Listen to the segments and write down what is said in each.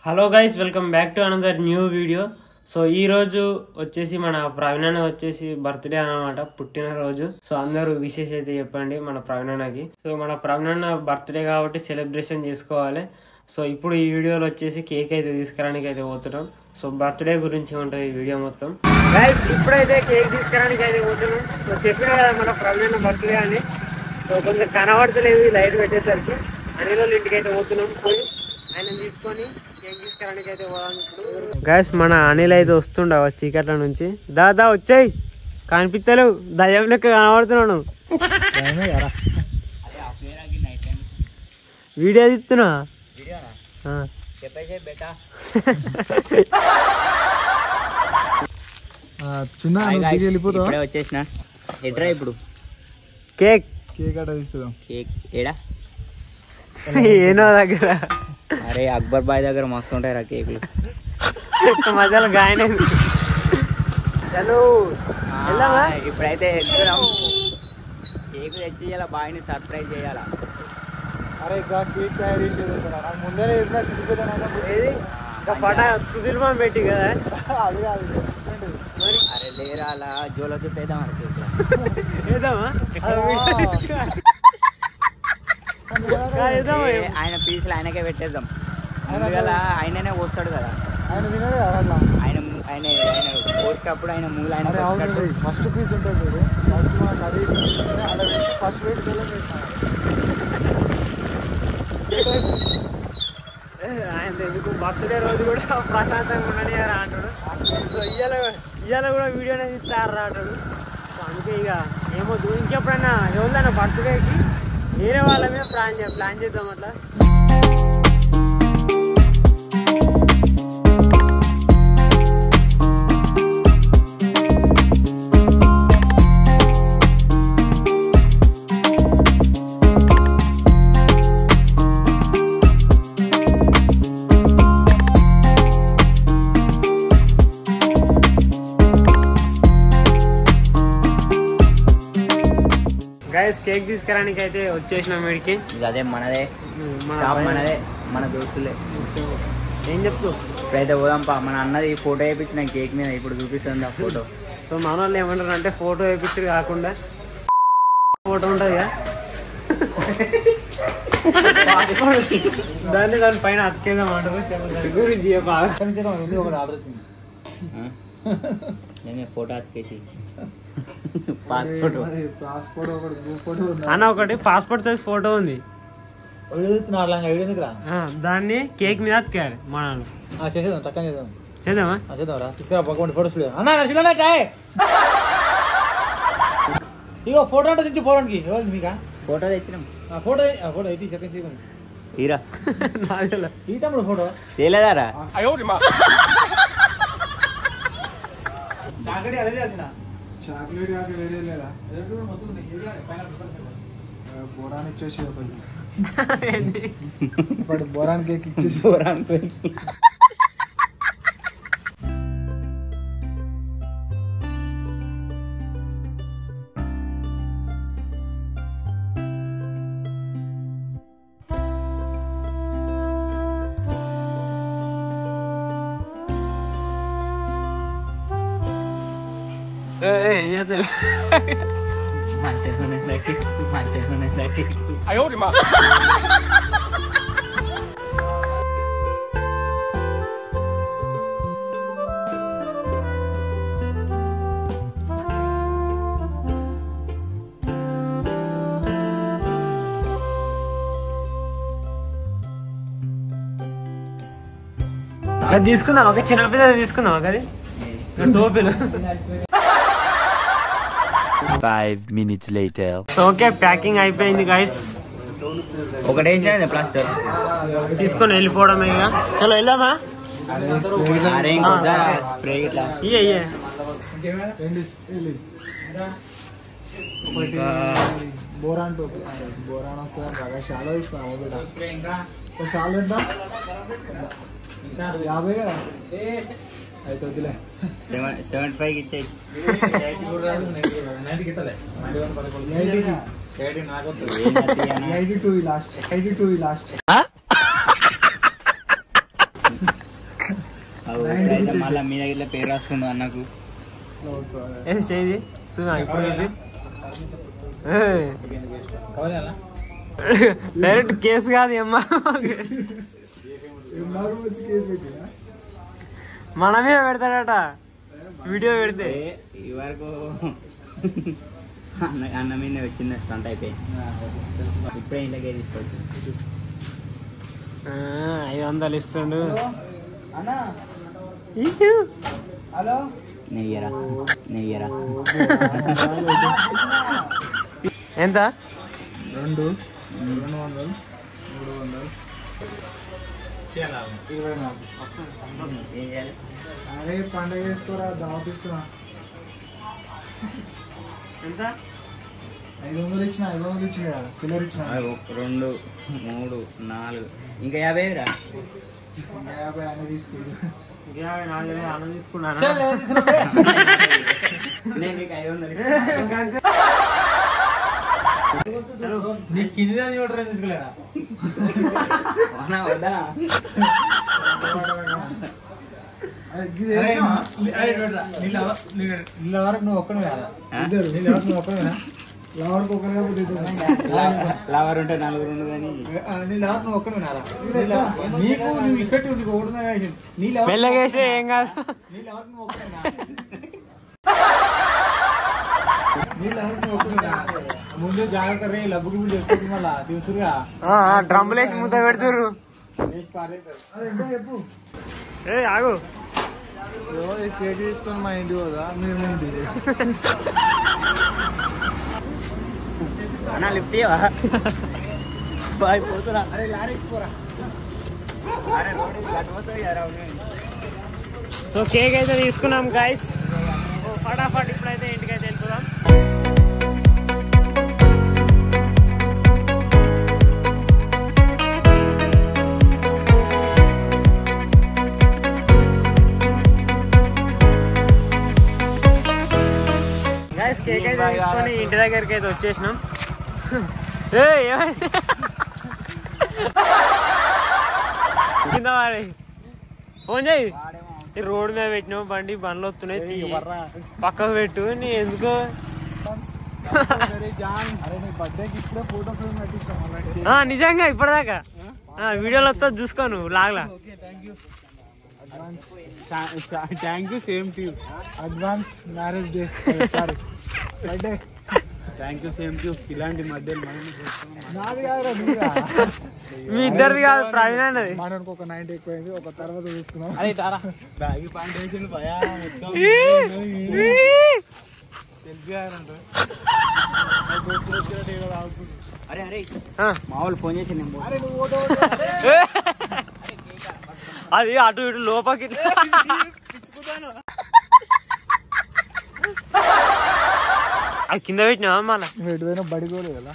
Hello guys, welcome back to another new video. So ఈ రోజు వచ్చేసి మన ప్రవీణ్ అన్న వచ్చేసి బర్త్డే అన్నమాట, పుట్టినరోజు. సో అందరూ విషెస్ అయితే చెప్పండి మన ప్రవీణ్ అన్నకి. సో మన ప్రవీణ్ అన్న బర్త్డే కాబట్టి సెలబ్రేషన్ చేసుకోవాలి. సో ఇప్పుడు ఈ వీడియోలో వచ్చేసి కేక్ అయితే తీసుకురానికి అయితే పోతున్నాం. సో బర్త్డే గురించి ఉంటుంది ఈ వీడియో మొత్తం. గైస్ ఇప్పుడైతే కేక్ తీసుకురానికి అయితే పోతున్నాం. సో చెప్పిన కదా మన ప్రవీణ్ అన్న బర్త్డే అని. సో కొంచెం కనబడతలేదు లైట్ పెట్టేసరికి. అనిలో ఇంటికి అయితే పోతున్నాం. ఆయన తీసుకొని కేక్ తీసుకురానికి అయితే పోదాం. గైస్ మన అనిల్ అయితే వస్తుండవు చీకట్ల నుంచి. దాదా వచ్చాయి, కనిపిస్తలేవు, దయ్యం లెక్క కనబడుతున్నాను. వీడియో తీస్తున్నా. వచ్చేసిన ఎడ్రా ఇప్పుడు కేక్ కేక్ అట్లా తీసుకుందాం. కేక్ ఏడా ఏనో దగ్గర. అరే అక్బర్ బాయ్ దగ్గర మస్తు ఉంటాయి రా కేకులు. మధ్యలో గాయనే. చలో ఇప్పుడైతే కేక్ తెచ్చి బాయ్ని సర్ప్రైజ్ చేయాలా. అరే ఇంకా కేక్ తయారు చేసేది నాకు ముందే ఎప్పుడైనా పటా సుధీర్ మామ పెట్టి కదా. అది కాదు అరే లేరా అలా జోలో చుట్టేద్దాం అరే కేక్ ఆయన పీసులు ఆయనకే పెట్టేద్దాం. అందువల్ల ఆయననే పోస్తాడు కదా. ఆయన తినడు కదా అట్లా. ఆయన ఆయన ఆయన పోసేటప్పుడు ఆయన మూల ఆయన ఫస్ట్ పీస్ ఉంటుంది. ఫస్ట్ మనకు అది అలా ఫస్ట్ వెయిట్ ఆయన ఎందుకు బర్త్డే రోజు కూడా ప్రశాంతంగా ఉండని అంటాడు. సో ఇవాళ కూడా వీడియోనే తీస్తారా అంటాడు. సో అందుకే ఇక ఏమొద్దు, ఇంకెప్పుడైనా ఎవరిదైనా బర్త్డేకి వేరే వాళ్ళ మీద ప్లాన్ చేద్దాం అట్లా. గైస్ కేక్ తీసుకురానికి అయితే వచ్చేసినాం వీడికి. అదే మనదే మనదే మన దోస్తులే. ఏం చెప్తూ ఇప్పుడైతే పోదాంపా. మన అన్నది ఫోటో వేయించిన కేక్ మీద ఇప్పుడు చూపిస్తుంది ఆ ఫోటో. సో మన వాళ్ళు ఏమంటారు అంటే ఫోటో వేయించరు కాకుండా ఫోటో ఉంటుంది కదా దాన్ని పైన అతికేద్దాం అంటారు. దాని గురించి ఒకటి ఆర్డర్ వచ్చింది. నేనే ఫోటో అతికేసి పాస్పోర్ట్ అన్న ఒకటి పాస్పోర్ట్ సైజ్ ఫోటో ఉంది. దాన్ని కేక్ మీద అతికేయాలి మన చేసేద్దాం. టక్కని చేద్దాం. చేద్దామా? చేద్దాంరా. తీసుకురా పక్కన ఫోటో స్టూడియో అన్న. ఇగో ఫోటో అంటే తెచ్చి పోరానికి మీకా ఫోటో తెచ్చినాం. ఫోటో ఫోటో అయితే సెకండ్ చేయమని తీరా ఈ తమ్ముడు ఫోటో తేలేదారా. చాకటి అదే తెలిసిన చాక్లెట్ కాక వేరే లేదా బోరాన్ ఇచ్చేసి ఇప్పుడు బోరాన్ కేక్ ఇచ్చేసి బోరాన్ కేక్ తీసుకుందాం. ఒక చిన్న పిల్ల తీసుకుందాం. ఒకది టోపీలు. 5 minutes later. ఓకే ప్యాకింగ్ అయిపోయింది గైస్. ఒకటే ప్లాస్టర్ తీసుకొని వెళ్ళిపోవడమే. ఇక చలో వెళ్దామా? బోరాన్ టోపీ బోరాన్ వస్తుంది. షాలో తీసుకున్నా. షాల్ ఇద్దాం. 50 కదా అయితే వద్దులే. 75 ఇచ్చేయి. 82 లాస్ట్. మళ్ళీ మీ దగ్గర పేరు రాస్తుండు అన్నకు చేయి ఇప్పుడు డైరెక్ట్ కేసు కాదు అమ్మా మనమే పెడతాడట వీడియో పెడితే ఈ వరకు అన్న మీద వచ్చింది స్టంట్ అయిపోయి ఇప్పుడే ఇంట్లోకే తీసుకోవచ్చు 500 ఇస్తుండు నెయ్యరా ఎంత 200 300 24 అరే పండగ చేసుకోరా దావతిస్తున్నా ఎంత 500 ఇచ్చిన చిల్లర ఇచ్చిన 2 3 4 ఇంకా 50 రా 50 అని తీసుకుంటు అన్నం తీసుకున్నాను నేను నీకు 500 నీ కింద తీసుకోలేరా వద్దా నీళ్ళ వరకు నువ్వు ఒక్కడు కదా ఇద్దరు నీళ్ళ వరకు నువ్వు ఒక్కడేనా లవർക്ക് ఒకరు కాకపోతే లవర్ ఉంటే 4 ఉండు కానీ నీళ్ళ వరకు నువ్వు ఒక్కడు వినారా నీకు నువ్వు ఇక్కటి ఒకటి మెల్లగేసి ఏం కాదు నీళ్ళ వరకు నువ్వు ఒక్కడేనా నీళ్ళ వరకు నువ్వు ఒక్కడేనా ముందు జాగ్రత్త రే లబ్బుకి ముందు చేసుకోండి మళ్ళా చూసురుగా డ్రమ్ములు వేసి ముద్ద పెడుతుర్రు చెప్పు ఆగు కేక్ తీసుకొని మా ఇంటికి పోదా మీరు మా ఇంటికి అన్నా లిఫ్ట్ ఇవ్వా బాయ్ పోతురా అరే లారీకి పోరా సో కేక్ అయితే తీసుకున్నాం గైస్ ఫటాఫట్ ఇప్పుడైతే ఇంటికైతే వెళ్తున్నాం కేక్ అయితే తీసుకొని ఇంటి దగ్గరికి అయితే వచ్చేసినాం ఏమైంది కింద వాడి ఫోన్ చేయి రోడ్డు మీద పెట్టినావు బండ్లు వస్తున్నాయి పక్కకు పెట్టు నీ ఎందుకో నిజంగా ఇప్పటిదాకా వీడియోలో వస్తా చూసుకో నువ్వు లాగలా thank you same to you advance marriage day sorry birthday thank you same to you ఇలాంటి మధ్యలో నాది కాదురా మీ ఇద్దరిది కాదు ప్రవీణ్ అన్నది మనకు ఒక 90 ఎక్కువైంది ఒక తర్వాత చూసుకున్నాం అదే తారా బ్యాగి పాయింట్ వేసిండు భయా మొత్తం అరే అరే మా వాళ్ళు ఫోన్ చేసి అది అటు ఇటు లోపలికి అది కింద పెట్టినా మళ్ళా ఎటువైనా బడికోలేదు కదా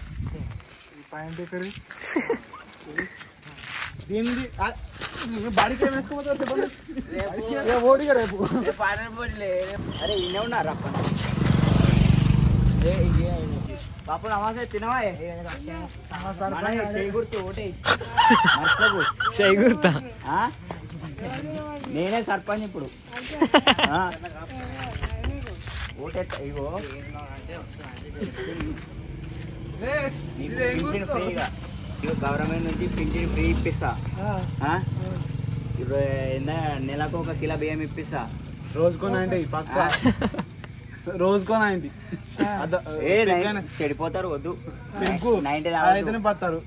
ఈ పాయింట్ ఎక్కడ దీనిది బడికి ఓడిగా రేపు అరే ఇన్నే ఉన్నారు అప్ప పాప నమాజ్ తినవా గుర్తు ఓటే గుర్తా నేనే సర్పంచ్ ఇప్పుడు ఓటే ఇగో పింఛన్ ఫ్రీగా ఇగో గవర్నమెంట్ నుంచి పింఛన్ ఫ్రీ ఇప్పిస్తా ఇప్పుడు నెలకు 1 కిలో బియ్యం ఇప్పిస్తా రోజుకో 90 పక్క రోజుకో 90 చెడిపోతారు వద్దు 90 పత్తారు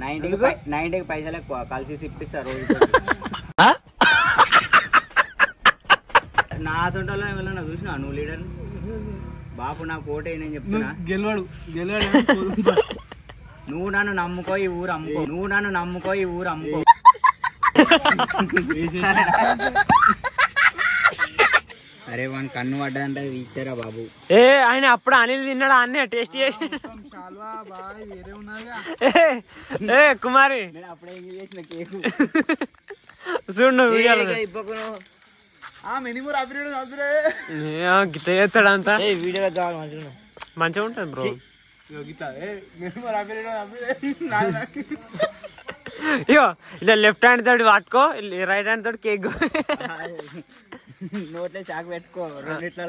90కి పైసలు ఎక్కువ కలిసి ఇప్పిస్తారు రోజు నా సొంటలో ఏమైనా చూసినా నువ్వు లీడర్ బాపు నాకు ఓటే నేను చెప్తున్నా గెలవాడు నువ్వు నన్ను నమ్ముకో ఈ ఊరు అమ్ముకో అరే వాడిని కన్ను పడ్డదంటే ఇచ్చారా బాబు ఆయన అప్పుడు అనిల్ తిన్నాడా అన్నీ టేస్ట్ చేసి కుమారి నేను అప్పుడే చేసిన కేకు చూడు గిట్ట చేస్తాడంతా వీడియోలో కావాలి మంచిగా మంచిగా ఉంటుంది బ్రో ఇగో ఇలా లెఫ్ట్ హ్యాండ్ తోటి పట్టుకో, రైట్ హ్యాండ్ తోటి కేక్ నోట్లో చాకు పెట్టుకో, రెండిట్లో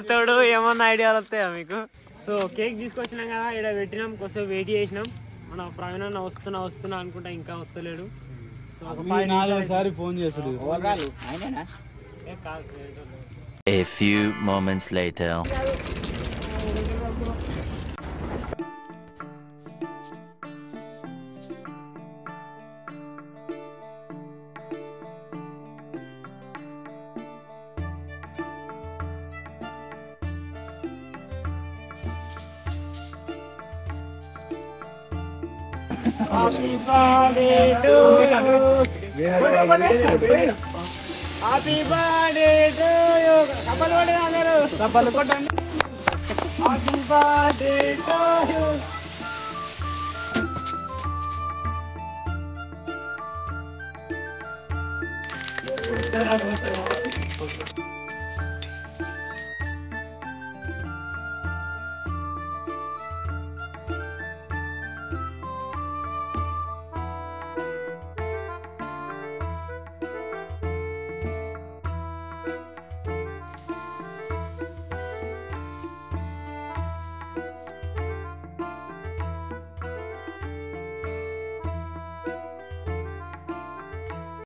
తోడు ఏమన్నా ఐడియాలు వస్తాయా మీకు? సో కేక్ తీసుకొచ్చినాం కదా, ఇక్కడ పెట్టినాం, కొంచెం వెయిట్ చేసినాం. మన ప్రవీణ్ అన్న వస్తున్నా అనుకుంటా, ఇంకా వస్తలేడు. సో నాలుగోసారి ఫోన్ చేస్తాడు. A few moments later. Happy birthday to you. Happy birthday to you. Kapal pade andaru. Kapal kottandi. Happy birthday to you.